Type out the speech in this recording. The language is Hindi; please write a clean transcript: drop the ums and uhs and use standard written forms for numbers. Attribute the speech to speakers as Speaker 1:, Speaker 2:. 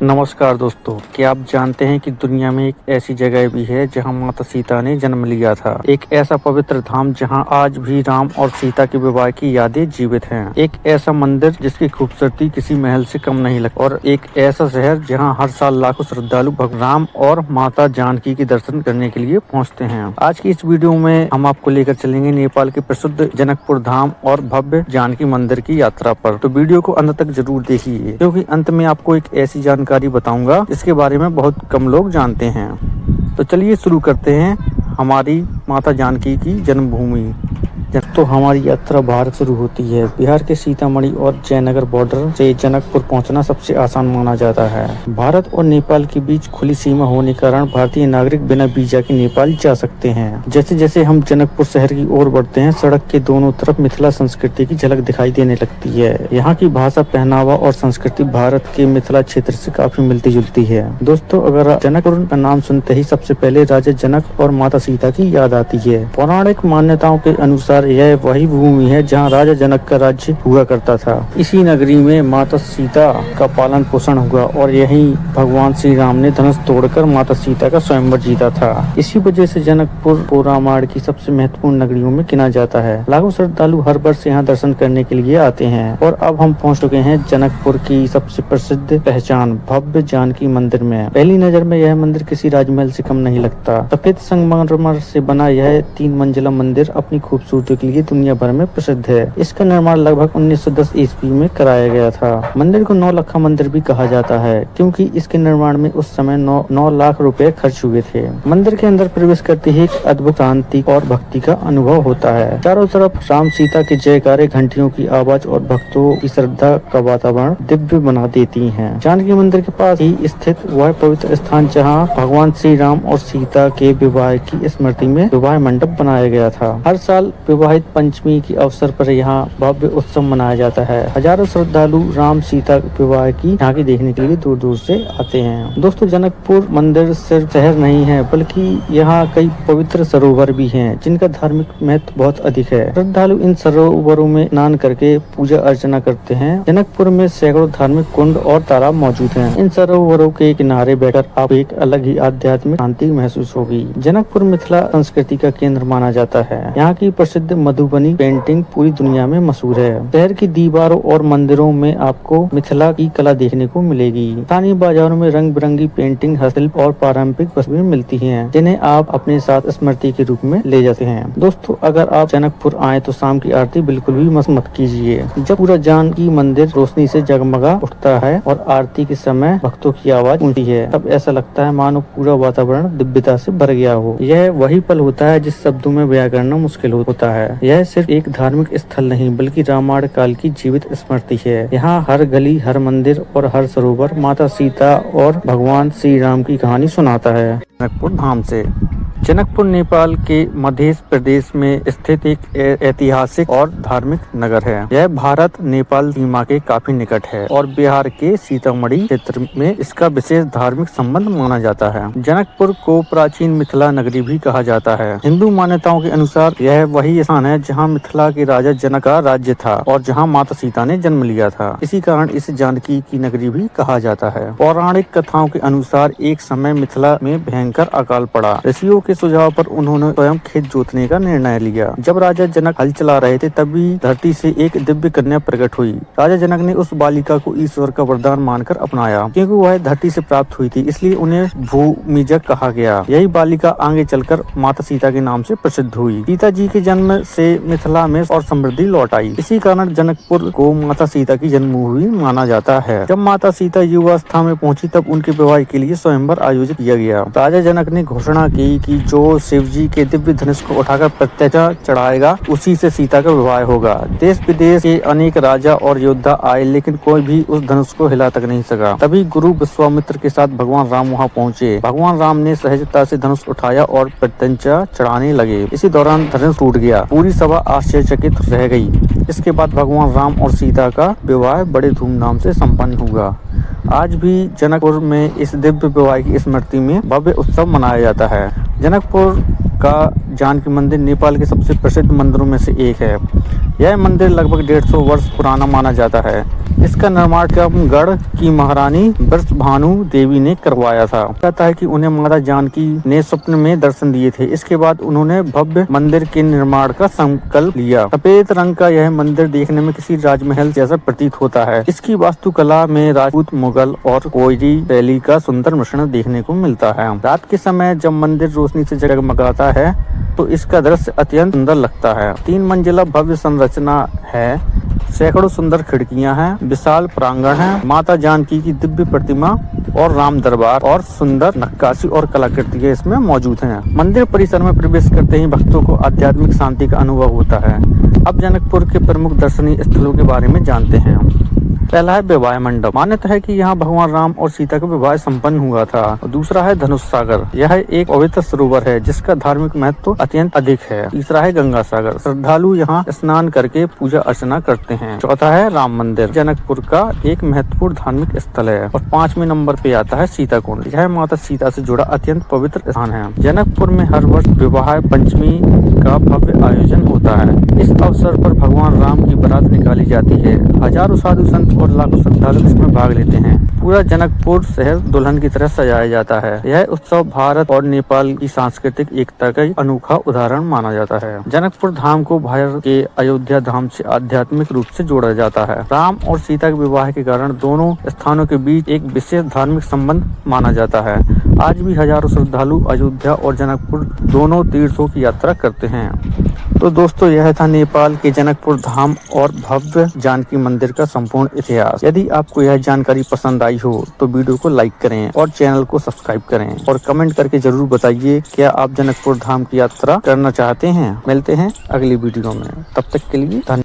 Speaker 1: नमस्कार दोस्तों, क्या आप जानते हैं कि दुनिया में एक ऐसी जगह भी है जहां माता सीता ने जन्म लिया था। एक ऐसा पवित्र धाम जहां आज भी राम और सीता के विवाह की यादें जीवित हैं। एक ऐसा मंदिर जिसकी खूबसूरती किसी महल से कम नहीं लगती और एक ऐसा शहर जहां हर साल लाखों श्रद्धालु भगवान राम और माता जानकी के दर्शन करने के लिए पहुंचते हैं। आज की इस वीडियो में हम आपको लेकर चलेंगे नेपाल के प्रसिद्ध जनकपुर धाम और भव्य जानकी मंदिर की यात्रा पर। तो वीडियो को अंत तक जरूर देखिए, क्योंकि अंत में आपको एक ऐसी जानकारी बताऊंगा जिसके बारे में बहुत कम लोग जानते हैं। तो चलिए शुरू करते हैं हमारी माता जानकी की जन्मभूमि। तो हमारी यात्रा भारत शुरू होती है। बिहार के सीतामढ़ी और जयनगर बॉर्डर से जनकपुर पहुंचना सबसे आसान माना जाता है। भारत और नेपाल के बीच खुली सीमा होने के कारण भारतीय नागरिक बिना वीजा के नेपाल जा सकते हैं। जैसे जैसे हम जनकपुर शहर की ओर बढ़ते हैं, सड़क के दोनों तरफ मिथिला संस्कृति की झलक दिखाई देने लगती है। यहाँ की भाषा, पहनावा और संस्कृति भारत के मिथिला क्षेत्र से काफी मिलती जुलती है। दोस्तों, अगर जनकपुर का नाम सुनते ही सबसे पहले राजा जनक और माता सीता की याद आती है। पौराणिक मान्यताओं के अनुसार यह वही भूमि है जहां राजा जनक का राज्य हुआ करता था। इसी नगरी में माता सीता का पालन पोषण हुआ और यहीं भगवान श्री राम ने धनुष तोड़कर माता सीता का स्वयंवर जीता था। इसी वजह से जनकपुर को रामायण की सबसे महत्वपूर्ण नगरियों में गिना जाता है। लाखों श्रद्धालु हर वर्ष यहाँ दर्शन करने के लिए आते हैं। और अब हम पहुँच चुके हैं जनकपुर की सबसे प्रसिद्ध पहचान भव्य जानकी मंदिर में। पहली नजर में यह मंदिर किसी राजमहल से कम नहीं लगता। सफेद संगमरमर से बना यह 3 मंजिला मंदिर अपनी खूबसूरती के लिए दुनिया भर में प्रसिद्ध है। इसका निर्माण लगभग 1910 ईस्वी में कराया गया था। मंदिर को 9 मंदिर भी कहा जाता है, क्योंकि इसके निर्माण में उस समय 9 लाख रुपए खर्च हुए थे। मंदिर के अंदर प्रवेश करते ही एक अद्भुत शांति और भक्ति का अनुभव होता है। चारों तरफ राम सीता के जयकारे, घंटियों की आवाज और भक्तों की श्रद्धा का वातावरण दिव्य बना देती है। जानकी मंदिर के पास ही स्थित वह पवित्र स्थान जहाँ भगवान श्री राम और सीता के विवाह की स्मृति में विवाह मंडप बनाया गया था। हर साल विवाहित पंचमी के अवसर पर यहाँ भव्य उत्सव मनाया जाता है। हजारों श्रद्धालु राम सीता विवाह की झांकी देखने के लिए दूर दूर से आते हैं। दोस्तों, जनकपुर मंदिर सिर्फ शहर नहीं है, बल्कि यहाँ कई पवित्र सरोवर भी हैं, जिनका धार्मिक महत्व बहुत अधिक है। श्रद्धालु इन सरोवरों में स्नान करके पूजा अर्चना करते हैं। जनकपुर में सैकड़ों धार्मिक कुंड और तालाब मौजूद हैं। इन सरोवरों के किनारे बैठकर आप एक अलग ही आध्यात्मिक शांति महसूस होगी। जनकपुर मिथिला संस्कृति का केंद्र माना जाता है। यहाँ की प्रसिद्ध मधुबनी पेंटिंग पूरी दुनिया में मशहूर है। शहर की दीवारों और मंदिरों में आपको मिथिला की कला देखने को मिलेगी। स्थानीय बाजारों में रंग बिरंगी पेंटिंग, हस्तशिल्प और पारंपरिक वस्तुएं मिलती हैं, जिन्हें आप अपने साथ स्मृति के रूप में ले जाते हैं। दोस्तों, अगर आप जनकपुर आए तो शाम की आरती बिल्कुल भी मिस मत कीजिए। जब पूरा जानकी मंदिर रोशनी से जगमगा उठता है और आरती के समय भक्तों की आवाज गूंजती है, तब ऐसा लगता है मानो पूरा वातावरण दिव्यता से भर गया हो। यह वही पल होता है जिस शब्दों में बयां करना मुश्किल होता है। यह सिर्फ एक धार्मिक स्थल नहीं, बल्कि रामायण काल की जीवित स्मृति है। यहाँ हर गली, हर मंदिर और हर सरोवर माता सीता और भगवान श्री राम की कहानी सुनाता है। जनकपुर धाम से जनकपुर नेपाल के मध्य प्रदेश में स्थित एक ऐतिहासिक और धार्मिक नगर है। यह भारत नेपाल सीमा के काफी निकट है और बिहार के सीतामढ़ी क्षेत्र में इसका विशेष धार्मिक संबंध माना जाता है। जनकपुर को प्राचीन मिथिला नगरी भी कहा जाता है। हिंदू मान्यताओं के अनुसार यह वही स्थान है जहाँ मिथिला के राजा जनक का राज्य था और जहाँ माता सीता ने जन्म लिया था। इसी कारण इसे जानकी की नगरी भी कहा जाता है। पौराणिक कथाओं के अनुसार एक समय मिथिला में भयंकर अकाल पड़ा। ऋषियों के सुझाव पर उन्होंने स्वयं खेत जोतने का निर्णय लिया। जब राजा जनक हल चला रहे थे, तभी धरती से एक दिव्य कन्या प्रकट हुई। राजा जनक ने उस बालिका को ईश्वर का वरदान मानकर अपनाया। क्योंकि वह धरती से प्राप्त हुई थी, इसलिए उन्हें भूमिजक कहा गया। यही बालिका आगे चलकर माता सीता के नाम से प्रसिद्ध हुई। सीता जी के जन्म से मिथिला में और समृद्धि लौट आई। इसी कारण जनकपुर को माता सीता की जन्मभूमि माना जाता है। जब माता सीता युवावस्था में पहुंची, तब उनके विवाह के लिए स्वयंवर आयोजित किया गया। राजा जनक ने घोषणा की कि जो शिव जी के दिव्य धनुष को उठाकर प्रत्येक चढ़ाएगा, उसी से सीता का विवाह होगा। देश विदेश के अनेक राजा और योद्धा आए, लेकिन कोई भी उस धनुष को हिला तक नहीं सका। तभी गुरु विश्वामित्र के साथ भगवान राम वहां पहुंचे। भगवान राम ने सहजता से धनुष उठाया और प्रत्यंच चढ़ाने लगे। इसी दौरान धनुष टूट गया। पूरी सभा आश्चर्यचकित रह गई। इसके बाद भगवान राम और सीता का विवाह बड़े धूमधाम से संपन्न हुआ। आज भी जनकपुर में इस दिव्य विवाह की स्मृति में भव्य उत्सव मनाया जाता है। जनकपुर का जानकी मंदिर नेपाल के सबसे प्रसिद्ध मंदिरों में से एक है। यह मंदिर लगभग 150 वर्ष पुराना माना जाता है। इसका निर्माण गढ़ की महारानी वृषभानु देवी ने करवाया था। कहता है कि उन्हें माता जानकी ने स्वप्न में दर्शन दिए थे। इसके बाद उन्होंने भव्य मंदिर के निर्माण का संकल्प लिया। सफेद रंग का यह मंदिर देखने में किसी राजमहल जैसा प्रतीत होता है। इसकी वास्तुकला में राजपूत, मुगल और कोयरी शैली का सुंदर मिश्रण देखने को मिलता है। रात के समय जब मंदिर रोशनी से जगमगाता है तो इसका दृश्य अत्यंत सुंदर लगता है। 3 मंजिला भव्य संरचना है, सैकड़ों सुंदर खिड़कियां हैं, विशाल प्रांगण है, माता जानकी की दिव्य प्रतिमा और राम दरबार और सुंदर नक्काशी और कलाकृतियां इसमें मौजूद हैं। मंदिर परिसर में प्रवेश करते ही भक्तों को आध्यात्मिक शांति का अनुभव होता है। अब जनकपुर के प्रमुख दर्शनीय स्थलों के बारे में जानते हैं। पहला है विवाह मंडप। मान्यता है कि यहाँ भगवान राम और सीता का विवाह संपन्न हुआ था। और दूसरा है धनुष सागर। यह एक पवित्र सरोवर है जिसका धार्मिक महत्व अत्यंत अधिक है। तीसरा है गंगा सागर। श्रद्धालु यहाँ स्नान करके पूजा अर्चना करते हैं। चौथा है राम मंदिर, जनकपुर का एक महत्वपूर्ण धार्मिक स्थल है। और 5वें नंबर पे आता है सीता कुंड। यह माता सीता से जुड़ा अत्यंत पवित्र स्थान है। जनकपुर में हर वर्ष विवाह पंचमी का भव्य आयोजन होता है। इस अवसर पर भगवान राम की बारात निकाली जाती है। हजारों साधु संत और लाखों श्रद्धालु इसमें भाग लेते हैं। पूरा जनकपुर शहर दुल्हन की तरह सजाया जाता है। यह उत्सव भारत और नेपाल की सांस्कृतिक एकता का अनोखा उदाहरण माना जाता है। जनकपुर धाम को भारत के अयोध्या धाम से आध्यात्मिक रूप से जोड़ा जाता है। राम और सीता के विवाह के कारण दोनों स्थानों के बीच एक विशेष धार्मिक संबंध माना जाता है। आज भी हजारों श्रद्धालु अयोध्या और जनकपुर दोनों तीर्थों की यात्रा करते हैं। तो दोस्तों, यह था नेपाल के जनकपुर धाम और भव्य जानकी मंदिर का संपूर्ण इतिहास। यदि आपको यह जानकारी पसंद आई हो तो वीडियो को लाइक करें और चैनल को सब्सक्राइब करें और कमेंट करके जरूर बताइए क्या आप जनकपुर धाम की यात्रा करना चाहते हैं। मिलते हैं अगली वीडियो में, तब तक के लिए धन्यवाद।